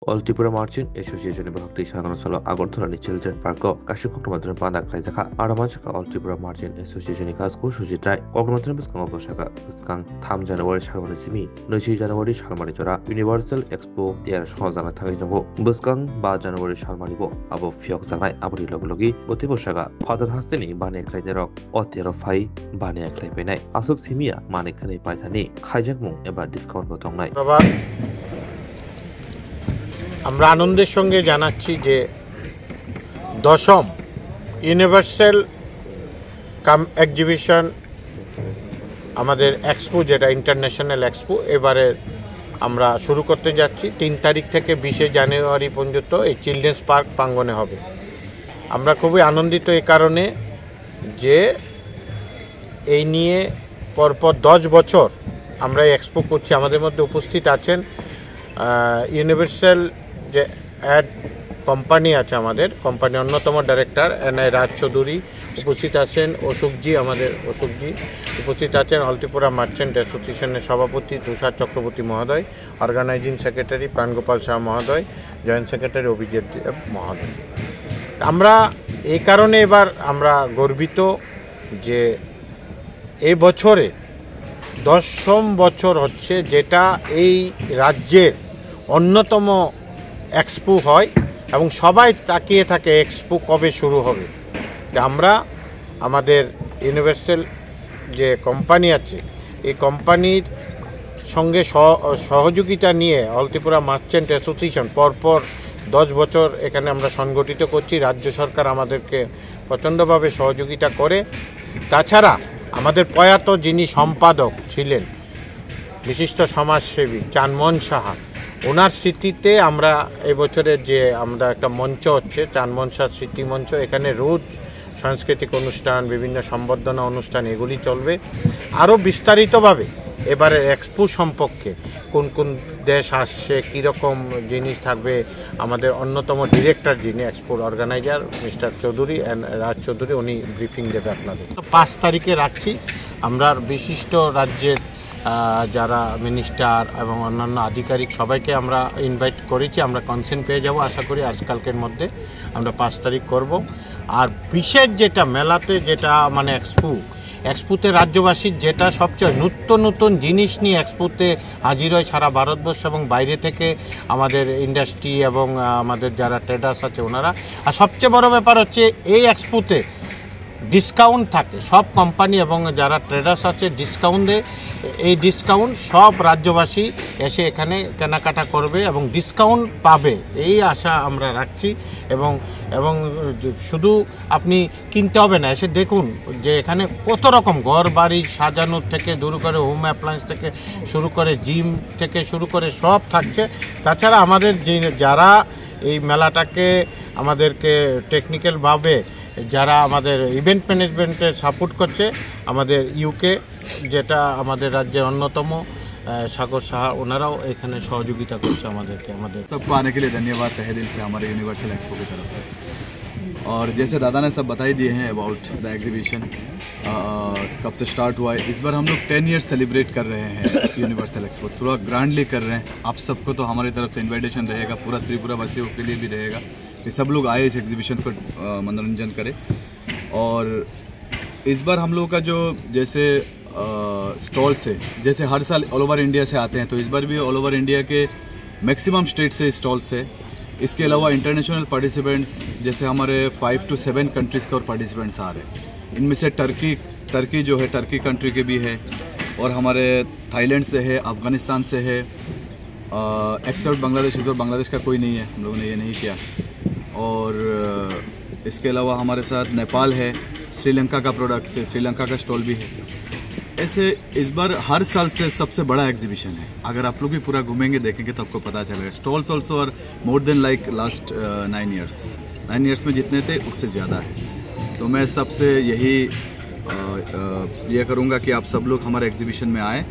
All Tripura Marching Association Bakti Shanganasalo Agortholani Children Parko Kashikokmatran Pandak Laizaka Aramachaka All Tripura Marching Association Kasku Shujitrai Ogmatran Biskang Boshaka Biskang Tham January Shalmani Simi Nochi January Shalmani Jora Universal Expo Tiar Shozana Tagajango Biskang Ba January Shalmanibo Abo Fiok Zanai Aburi Logologi Botiboshaka Father Hastini Bane Klainerok Otero Fai Bane Klai Benai Asuk Simia Manikani Paitani Kajangmu Eba Discount Botongai আমরা আনন্দের সঙ্গে জানাচ্ছি যে দশম universal কাম exhibition আমাদের expo যেটা international expo এবারে আমরা শুরু করতে যাচ্ছি 3 তারিখ থেকে 20 জানুয়ারি পর্যন্ত এই চিলড্রেন্স পার্ক প্রাঙ্গণে হবে। আমরা খুবই আনন্দিত এই কারণে যে এই নিয়ে পরপর 10 বছর আমরা এই এক্সপো করছি। আমাদের মধ্যে উপস্থিত আছেন ইউনিভার্সাল যে অ্যাড কোম্পানি আছে আমাদের কোম্পানির অন্যতম ডাইরেক্টর এনআই রাজ চৌধুরী উপস্থিত আছেন, অশোকজি আমাদের অশোকজি উপস্থিত আছেন, অল ত্রিপুরা মার্চেন্ট অ্যাসোসিয়েশনের সভাপতি তুষার চক্রবর্তী মহোদয়, অর্গানাইজিং সেক্রেটারি প্রাণগোপাল শাহ মহোদয়, জয়েন্ট সেক্রেটারি অভিজিৎ দেব মহোদয়। আমরা এই কারণে এবার আমরা গর্বিত যে এই বছরে 10ম বছর হচ্ছে যেটা এই রাজ্যের অন্যতম এক্সপো হয় এবং সবাই তাকিয়ে থাকে এক্সপো কবে শুরু হবে। আমরা আমাদের ইউনিভার্সাল যে কোম্পানি আছে এই কোম্পানির সঙ্গে সহযোগিতা নিয়ে অল ত্রিপুরা মার্চেন্ট অ্যাসোসিয়েশন পরপর 10 বছর এখানে আমরা সংগঠিত করছি। রাজ্য সরকার আমাদেরকে প্রচণ্ডভাবে সহযোগিতা করে। তাছাড়া আমাদের প্রয়াত যিনি সম্পাদক ছিলেন বিশিষ্ট সমাজসেবী চানমোহন সাহা, ওনার স্মৃতিতে আমরা এই বছরের যে আমরা একটা মঞ্চ হচ্ছে চানমোহন সাহা স্মৃতি মঞ্চ, এখানে রোজ সাংস্কৃতিক অনুষ্ঠান বিভিন্ন সম্বর্ধনা অনুষ্ঠান এগুলি চলবে। আরও বিস্তারিতভাবে এবারে এক্সপো সম্পর্কে কোন কোন দেশ আসছে কীরকম জিনিস থাকবে আমাদের অন্যতম ডিরেক্টর যিনি এক্সপোর অর্গানাইজার মিস্টার চৌধুরী রাজ চৌধুরী উনি ব্রিফিং দেবে আপনাদের। 5 তারিখে রাখছি। আমরা বিশিষ্ট রাজ্যের যারা মিনিস্টার এবং অন্যান্য আধিকারিক সবাইকে আমরা ইনভাইট করেছি। আমরা কনসেন্ট পেয়ে যাব আশা করি আজকালকের মধ্যে আমরা 5 তারিখ করব। আর বিশেষ যেটা মেলাতে যেটা মানে এক্সপোতে রাজ্যবাসীর যেটা সবচেয়ে নতুন জিনিস নিয়ে এক্সপোতে হাজির হয় সারা ভারতবর্ষ এবং বাইরে থেকে আমাদের ইন্ডাস্ট্রি এবং আমাদের যারা ট্রেডার্স আছে ওনারা। আর সবচেয়ে বড় ব্যাপার হচ্ছে এই এক্সপোতে ডিসকাউন্ট থাকে সব কোম্পানি এবং যারা ট্রেডার্স আছে ডিসকাউন্ট দেয়। এই ডিসকাউন্ট সব রাজ্যবাসী এসে এখানে কেনাকাটা করবে এবং ডিসকাউন্ট পাবে এই আশা আমরা রাখছি। এবং শুধু আপনি কিনতে হবে না, এসে দেখুন যে এখানে কত রকম ঘর বাড়ি সাজানোর থেকে শুরু করে হোম অ্যাপ্লায়েন্স থেকে শুরু করে জিম থেকে শুরু করে সব থাকছে। তাছাড়া আমাদের যারা এই মেলাটাকে আমাদেরকে টেকনিক্যালভাবে যারা আমাদের ইভেন্ট ম্যানেজমেন্টের সাপোর্ট করছে আমাদের ইউকে যেটা আমাদের রাজ্যের অন্যতম সাগর সাহা ওনারাও এখানে সহযোগিতা করছে আমাদেরকে। আমাদের सबको आने के लिए धन्यवाद तहे दिल से हमारे यूनिवर्सल एक्सपो की तरफ से। और जैसे दादा ने सब बताई दिए हैं अबाउट द एग्जीबिशन कब से स्टार्ट हुआ है। इस बार हम लोग 10 ईयर्स सेलिब्रेट कर रहे हैं यूनिवर्सल एक्सपो, थोड़ा ग्रैंडली कर रहे हैं। आप सबको तो हमारी तरफ से इन्विटेशन रहेगा, पूरा त्रिपुरा वासियों के लिए भी रहेगा कि सब लोग आए इस एग्जीबिशन को मनोरंजन करें। और इस बार हम लोग का जो जैसे स्टॉल से जैसे हर साल ऑल ओवर इंडिया से आते हैं, तो इस बार भी ऑल ओवर इंडिया के मैक्सिमम स्टेट से स्टॉल्स है। इसके अलावा इंटरनेशनल पार्टिसिपेंट्स जैसे हमारे 5 to 7 कंट्रीज़ के और पार्टिसिपेंट्स आ रहे हैं। इनमें से टर्की जो है टर्की कंट्री के भी है, और हमारे थाईलैंड से है, अफ़गानिस्तान से है, एक्सेप्ट बांग्लादेश। इस बार बांग्लादेश का कोई नहीं है, हम लोगों ने ये नहीं किया। और इसके अलावा हमारे साथ नेपाल है, श्रीलंका का प्रोडक्ट से श्रीलंका का स्टॉल भी है। ऐसे इस बार हर साल से सबसे बड़ा एग्जीबिशन है। अगर आप लोग भी पूरा घूमेंगे देखेंगे तो आपको पता चलेगा। Stalls also are more than like last 9 years में जितने थे उससे ज़्यादा है। तो मैं सबसे यही ये करूँगा कि आप सब लोग हमारे एग्जीबिशन में आएँ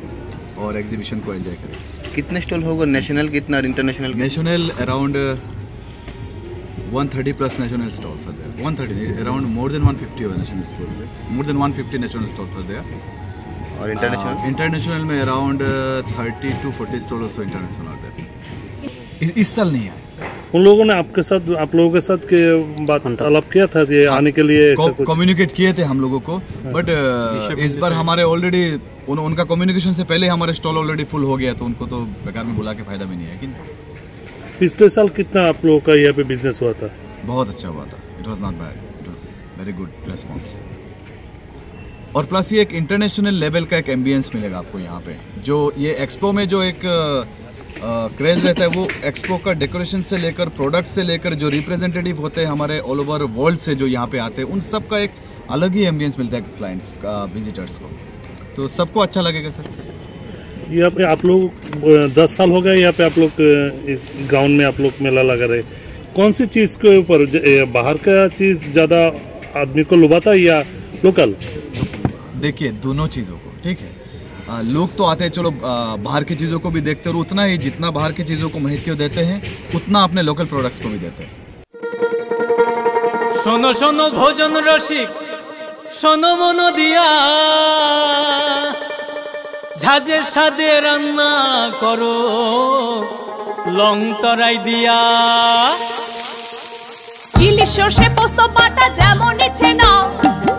और एग्जीबिशन को एंजॉय करें। कितने स्टॉल होगा, नेशनल कितना और international? National around 130 plus national stalls are there. 130, around more than 150 national stalls there. More than 150 national stalls are there. और इंटरनेशनल? इंटरनेशनल में around 30 to 40 stall also international are there. इस साल नहीं आए। उन लोगों ने आप लोगों के साथ के बात आलाप किया था ये आने के लिए कम्युनिकेट किए थे हम लोगों को, बट इस बार हमारे ऑलरेडी उनका कम्युनिकेशन से पहले हमारे स्टॉल ऑलरेडी फुल हो गया, तो उनको तो बेकार में बुला के फायदा भी नहीं है। पिछले साल कितना आप लोगों का यहाँ पे बिजनेस हुआ था? बहुत अच्छा हुआ था, it was not bad, it was very good response. और प्लस ये एक इंटरनेशनल लेवल का एक एम्बियंस मिलेगा आपको यहाँ पे। जो ये एक्सपो में जो एक क्रेज रहता है, वो एक्सपो का डेकोरेशन से लेकर प्रोडक्ट से लेकर जो रिप्रेजेंटेटिव होते हैं हमारे ऑल ओवर वर्ल्ड से जो यहाँ पे आते हैं, उन सब का एक अलग ही एम्बियंस मिलता है क्लाइंट्स का, विजिटर्स को, तो सबको अच्छा लगेगा सर। यहाँ पे आप लोग 10 साल हो गए यहाँ पे आप लोग इस ग्राउंड में आप लोग मेला लगा रहे, कौन सी चीज़ के ऊपर बाहर का चीज़ ज़्यादा आदमी को लुभाता है या लोकल? देखिए दोनों चीज़ों को, ठीक है, लोग तो आते हैं, चलो बाहर की चीज़ों को भी देखते हैं, और उतना ही जितना बाहर की चीज़ों को महत्व देते हैं उतना अपने लोकल प्रोडक्ट्स को भी देते हैं। শোনো শোনো ভোজন রসিক শোনো মন দিয়া ঝাঁঝের স্বাদে রান্না করো লং তরাই দিয়া ইলিশ সর্ষে পোস্ত বাটা যেমন ইচ্ছে নাও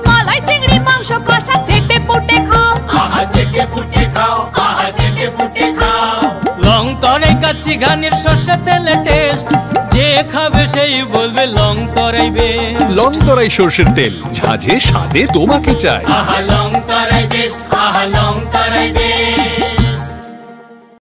মালাই চিংড়ি মাংস কষা চেটে পুটে খাও আহা চেটে পুটে খাও আহা চেটে পুটে খাও লং তরাই কাচ্চি ঘানির সর্ষে তেলে টেস্ট যে খাবে সেই বলবে লং তরাই বেশ লং তরাই সরষের তেল ঝাঁঝে স্বাদে তোমাকে চাই আহা লং তরাই বেশ আহা লং তরাই বেশ